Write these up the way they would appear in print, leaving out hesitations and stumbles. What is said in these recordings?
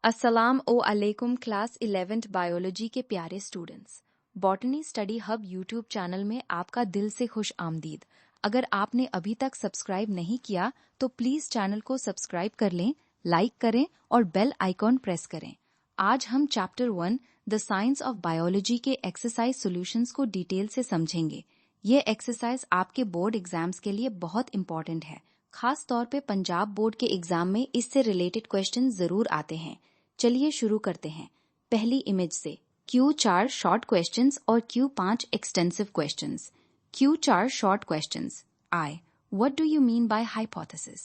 अस्सलाम अलैकुम class 11th biology के प्यारे students. Botany study hub YouTube channel में आपका दिल से खुश आमदीद। अगर आपने अभी तक सब्सक्राइब नहीं किया तो प्लीज़ चैनल को सब्सक्राइब कर लें, लाइक करें और बेल आइकॉन प्रेस करें। आज हम chapter 1 the science of biology के एक्सरसाइज सॉल्यूशंस को डिटेल से समझेंगे। ये एक्सरसाइज आपके बोर्ड एग्जाम्स के लिए बहुत इंपॉर्टेंट है। खास तौर पे पंजाब बोर्ड के एग्जाम में इससे रिलेटेड क्वेश्चन जरूर आते हैं। चलिए शुरू करते हैं। पहली इमेज से Q4 शॉर्ट क्वेश्चंस और Q5 extensive questions. Q4 short questions. I. What do you mean by hypothesis?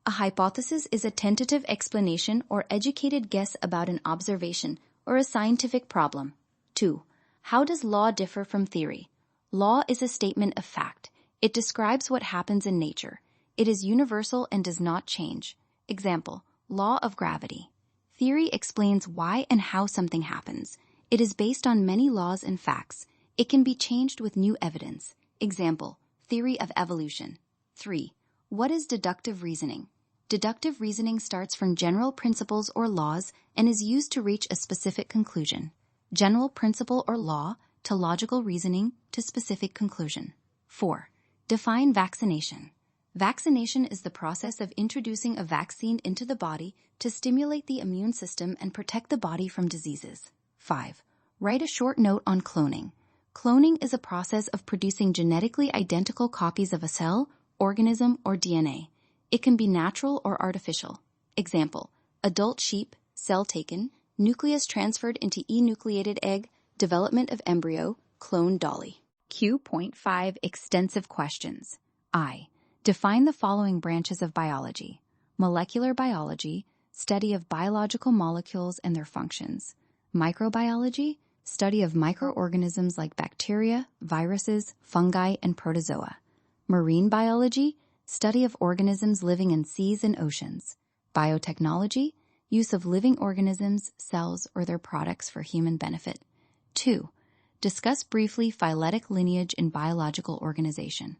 A hypothesis is a tentative explanation or educated guess about an observation or a scientific problem. 2. How does law differ from theory? Law is a statement of fact. It describes what happens in nature. It is universal and does not change. Example, law of gravity. Theory explains why and how something happens. It is based on many laws and facts. It can be changed with new evidence. Example, theory of evolution. 3. What is deductive reasoning? Deductive reasoning starts from general principles or laws and is used to reach a specific conclusion. General principle or law to logical reasoning to specific conclusion. 4. Define vaccination. Vaccination is the process of introducing a vaccine into the body to stimulate the immune system and protect the body from diseases. 5. Write a short note on cloning. Cloning is a process of producing genetically identical copies of a cell, organism, or DNA. It can be natural or artificial. Example, adult sheep, cell taken, nucleus transferred into enucleated egg, development of embryo, clone dolly. Q.5 Extensive questions. I. Define the following branches of biology. Molecular biology, study of biological molecules and their functions. Microbiology, study of microorganisms like bacteria, viruses, fungi, and protozoa. Marine biology, study of organisms living in seas and oceans. Biotechnology, use of living organisms, cells, or their products for human benefit. 2. Discuss briefly phyletic lineage in biological organization.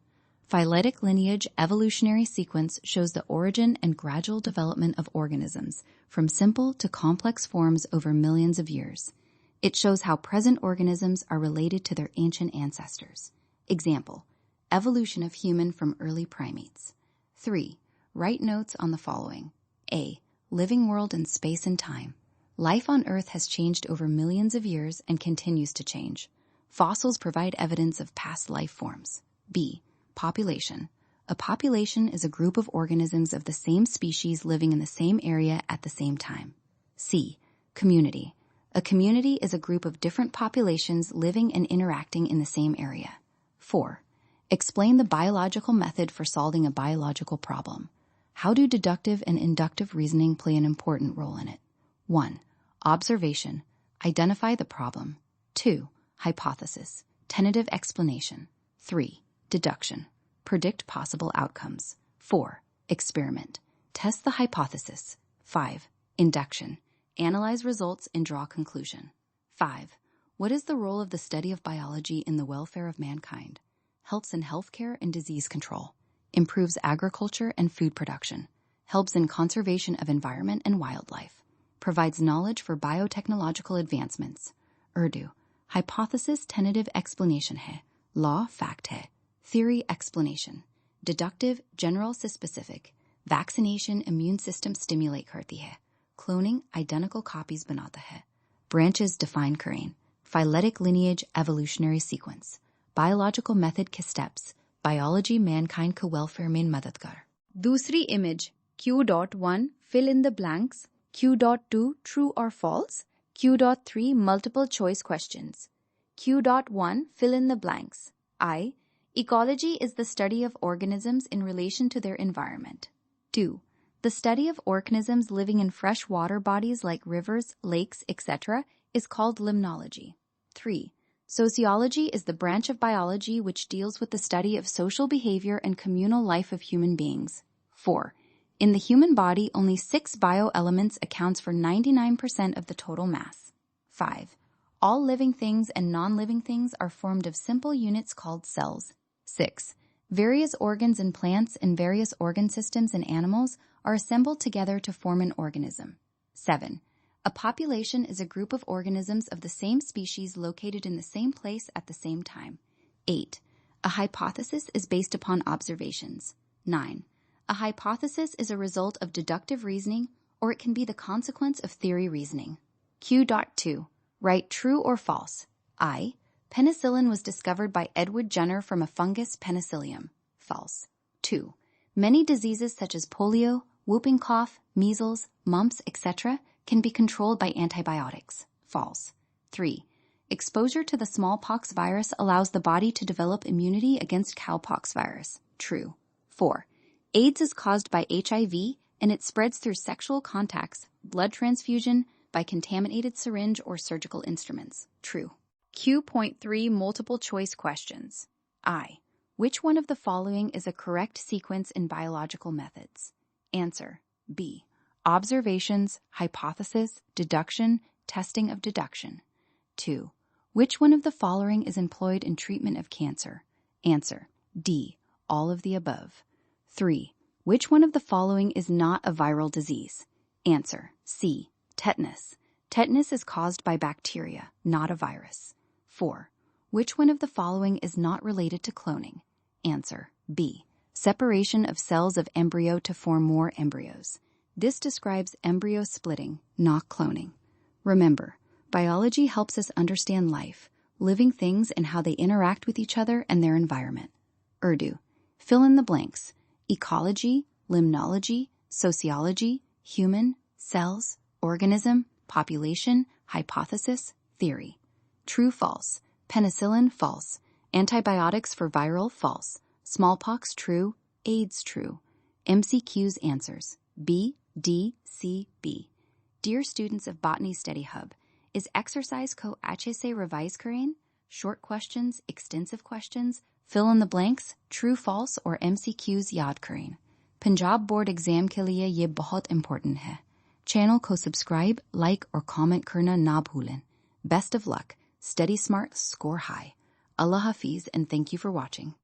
Phyletic lineage evolutionary sequence shows the origin and gradual development of organisms, from simple to complex forms over millions of years. It shows how present organisms are related to their ancient ancestors. Example, evolution of human from early primates. 3. Write notes on the following. A. Living world in space and time. Life on Earth has changed over millions of years and continues to change. Fossils provide evidence of past life forms. B. Population. A population is a group of organisms of the same species living in the same area at the same time. C. Community. A community is a group of different populations living and interacting in the same area. 4. Explain the biological method for solving a biological problem. How do deductive and inductive reasoning play an important role in it? 1. Observation. Identify the problem. 2. Hypothesis. Tentative explanation. 3. Deduction. Predict possible outcomes. 4. Experiment. Test the hypothesis. 5. Induction. Analyze results and draw conclusion. 5. What is the role of the study of biology in the welfare of mankind? Helps in healthcare and disease control. Improves agriculture and food production. Helps in conservation of environment and wildlife. Provides knowledge for biotechnological advancements. Urdu. Hypothesis tentative explanation hai. Law fact hai. Theory explanation. Deductive general से specific. Vaccination immune system stimulate करती है. Cloning identical copies बनाता है. Branches define करें. Phyletic lineage evolutionary sequence. Biological method के steps. Biology mankind को welfare में मदद कर. दूसरी image. Q.1 fill in the blanks. Q.2 true or false. Q.3 multiple choice questions. Q.1 fill in the blanks. I. Ecology is the study of organisms in relation to their environment. 2. The study of organisms living in fresh water bodies like rivers, lakes, etc. is called limnology. 3. Sociology is the branch of biology which deals with the study of social behavior and communal life of human beings. 4. In the human body, only 6 bioelements accounts for 99% of the total mass. 5. All living things and non-living things are formed of simple units called cells. 6. Various organs in plants and various organ systems in animals are assembled together to form an organism. 7. A population is a group of organisms of the same species located in the same place at the same time. 8. A hypothesis is based upon observations. 9. A hypothesis is a result of deductive reasoning, or it can be the consequence of theory reasoning. Q.2. Write true or false. I. Penicillin was discovered by Edward Jenner from a fungus Penicillium. False. 2. Many diseases such as polio, whooping cough, measles, mumps, etc. can be controlled by antibiotics. False. 3. Exposure to the smallpox virus allows the body to develop immunity against cowpox virus. True. 4. AIDS is caused by HIV and it spreads through sexual contacts, blood transfusion, by contaminated syringe or surgical instruments. True. Q.3 Multiple choice questions. I. Which one of the following is a correct sequence in biological methods? Answer. B. Observations, hypothesis, deduction, testing of deduction. 2. Which one of the following is employed in treatment of cancer? Answer. D. All of the above. 3. Which one of the following is not a viral disease? Answer. C. Tetanus. Tetanus is caused by bacteria, not a virus. 4. Which one of the following is not related to cloning? Answer. B. Separation of cells of embryo to form more embryos. This describes embryo splitting, not cloning. Remember, biology helps us understand life, living things, and how they interact with each other and their environment. Urdu. Fill in the blanks. Ecology, limnology, sociology, human, cells, organism, population, hypothesis, theory. True, false. Penicillin, false. Antibiotics for viral, false. Smallpox, true. AIDS, true. MCQ's answers. B, D, C, B. Dear students of Botany Study Hub, is exercise ko अच्छे से revise करें? Short questions, extensive questions, fill in the blanks, true, false, or MCQs याद करें. Punjab Board exam के लिए ये बहुत important है. Channel को subscribe, like, or comment करना ना भूलें. Best of luck. Study smart, score high. Allah Hafiz, and thank you for watching.